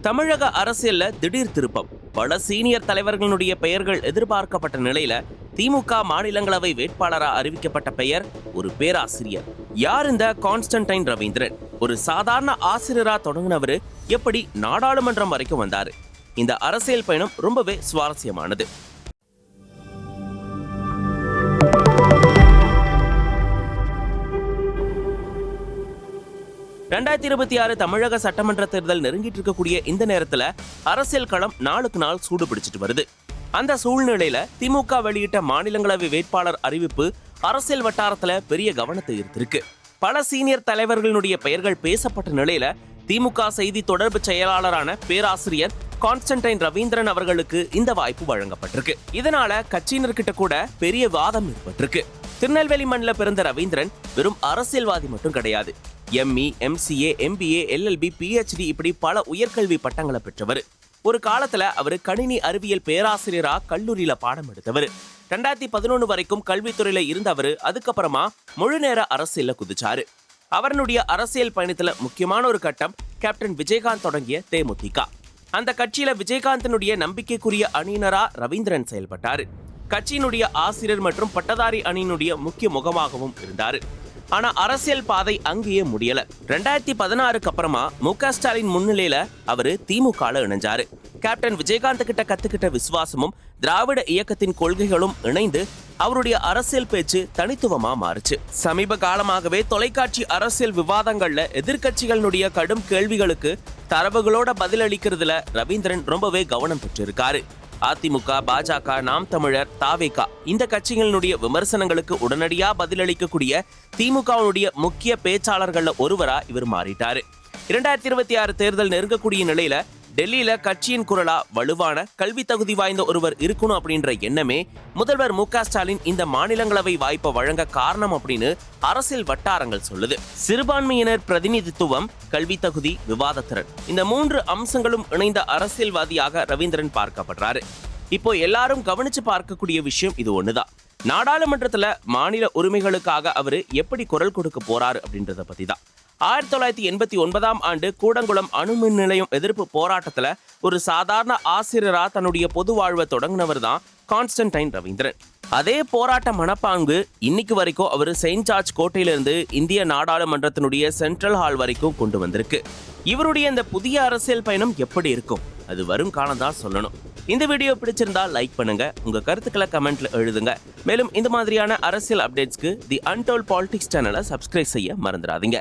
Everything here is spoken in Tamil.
தமிழக அரசியல்ல திடீர் திருப்பம். பல சீனியர் தலைவர்களுடைய பெயர்கள் எதிர்பார்க்கப்பட்ட நிலையில திமுக மாநிலங்களவை வேட்பாளரா அறிவிக்கப்பட்ட பெயர் ஒரு பேராசிரியர். யார் இந்த கான்ஸ்டன்டைன் ரவீந்திரன்? ஒரு சாதாரண ஆசிரியரா தொடங்கினவரு எப்படி நாடாளுமன்றம் வரைக்கும் வந்தாரு? இந்த அரசியல் பயணம் ரொம்பவே சுவாரஸ்யமானது. 2026 தமிழக சட்டமன்ற தேர்தல் நெருங்கிட்டு இருக்கக்கூடிய இந்த நேரத்துல அரசியல் களம் நாளுக்கு நாள் சூடு பிடிச்சிட்டு வருது. அந்த சூழ்நிலையில திமுக வெளியிட்ட மாநிலங்களவை வேட்பாளர் அறிவிப்பு அரசியல் வட்டாரத்துல பெரிய கவனத்தை ஈர்த்திருக்கு. பல சீனியர் தலைவர்களுடைய பெயர்கள் பேசப்பட்ட நிலையில திமுக செய்தி தொடர்பு செயலாளரான பேராசிரியர் கான்ஸ்டன்டைன் ரவீந்திரன் அவர்களுக்கு இந்த வாய்ப்பு வழங்கப்பட்டிருக்கு. இதனால கட்சியினர்கிட்ட கூட பெரிய வாதம் ஏற்பட்டிருக்கு. திருநெல்வேலி மண்ணில் பிறந்த ரவீந்திரன் வெறும் அரசியல்வாதி மட்டும் கிடையாது. M E, MCA, MBA, LLB, PhD இப்படி பல உயர்கல்வி பட்டங்களை பெற்றவர். ஒரு காலத்துல அவர் கணினி அறிவியல் பேராசிரியரா கல்லூரியில பாடம் எடுத்தவர். 2011 வரைக்கும் கல்வித்துறையில இருந்தவர் அதுக்கப்புறமா முழு நேர அரசியல்ல குதிச்சாரு. அவருடைய அரசியல் பயணத்துல முக்கியமான ஒரு கட்டம் கேப்டன் விஜயகாந்த் தொடங்கிய தேமுதிக. அந்த கட்சியில விஜயகாந்தினுடைய நம்பிக்கைக்குரிய அணியினரா ரவீந்திரன் செயல்பட்டாரு. கட்சியினுடைய ஆசிரியர் மற்றும் பட்டதாரி அணியினுடைய முக்கிய முகமாகவும் இருந்தாரு. ஆனா அரசியல் பாதை அங்கேயே முடியல. 2016க்கு அப்புறமா MK ஸ்டாலின் முன்னிலையில அவரு திமுகல இணைஞ்சாரு. கேப்டன் விஜயகாந்த் கிட்ட கத்துக்கிட்ட விசுவாசமும் திராவிட இயக்கத்தின் கொள்கைகளும் இணைந்து அவருடைய அரசியல் பேச்சு தனித்துவமா மாறுச்சு. சமீப காலமாகவே தொலைக்காட்சி அரசியல் விவாதங்கள்ல எதிர்கட்சிகளுடைய கடும் கேள்விகளுக்கு தரவுகளோட பதிலளிக்கிறதுல ரவீந்திரன் ரொம்பவே கவனம் பெற்றிருக்காரு. அதிமுக, பாஜக, நாம் தமிழர், தாவேகா இந்த கட்சிகளினுடைய விமர்சனங்களுக்கு உடனடியா பதிலளிக்கக்கூடிய திமுகவுடைய முக்கிய பேச்சாளர்கள்ல ஒருவரா இவர் மாறிட்டாரு. 2026 தேர்தல் நெருங்கக்கூடிய நிலையில டெல்லியில கட்சியின் குரலா வலுவான கல்வி தகுதி வாய்ந்த ஒருவர் இருக்கணும் அப்படின்ற எண்ணமே முதல்வர் MK ஸ்டாலின் இந்த மாநிலங்களவை வாய்ப்பை வழங்க காரணம் அப்படின்னு அரசியல் வட்டாரங்கள் சொல்லுது. சிறுபான்மையினர் பிரதிநிதித்துவம், கல்வி தகுதி, விவாதத்திறன் இந்த 3 அம்சங்களும் இணைந்த அரசியல்வாதியாக ரவீந்திரன் பார்க்கப்படுறாரு. இப்போ எல்லாரும் கவனிச்சு பார்க்கக்கூடிய விஷயம் இது ஒண்ணுதான். நாடாளுமன்றத்துல மாநில உரிமைகளுக்காக அவரு எப்படி குரல் கொடுக்க போறாரு அப்படின்றத பத்தி தான். 1989ஆம் ஆண்டு கூடங்குளம் அணுமின் நிலையம் எதிர்ப்பு போராட்டத்துல ஒரு சாதாரண ஆசிரியரா தன்னுடைய பொது வாழ்வை தொடங்கினவர் தான் கான்ஸ்டன்டைன் ரவீந்திரன். அதே போராட்ட மனப்பாங்கு இன்னைக்கு வரைக்கும் அவர் செயின்ட் ஜார்ஜ் கோட்டையிலிருந்து இந்திய நாடாளுமன்றத்தினுடைய சென்ட்ரல் ஹால் வரைக்கும் கொண்டு வந்திருக்கு. இவருடைய இந்த புதிய அரசியல் பயணம் எப்படி இருக்கும் அது வரும் காலம் தான் சொல்லணும். இந்த வீடியோ பிடிச்சிருந்தா லைக் பண்ணுங்க, உங்க கருத்துக்களை கமெண்ட்ல எழுதுங்க. மேலும் இந்த மாதிரியான அரசியல் அப்டேட்ஸ்க்கு தி அன்டோல்ட் பாலிடிக்ஸ் சேனலை சப்ஸ்கிரைப் செய்ய மறந்துடாதீங்க.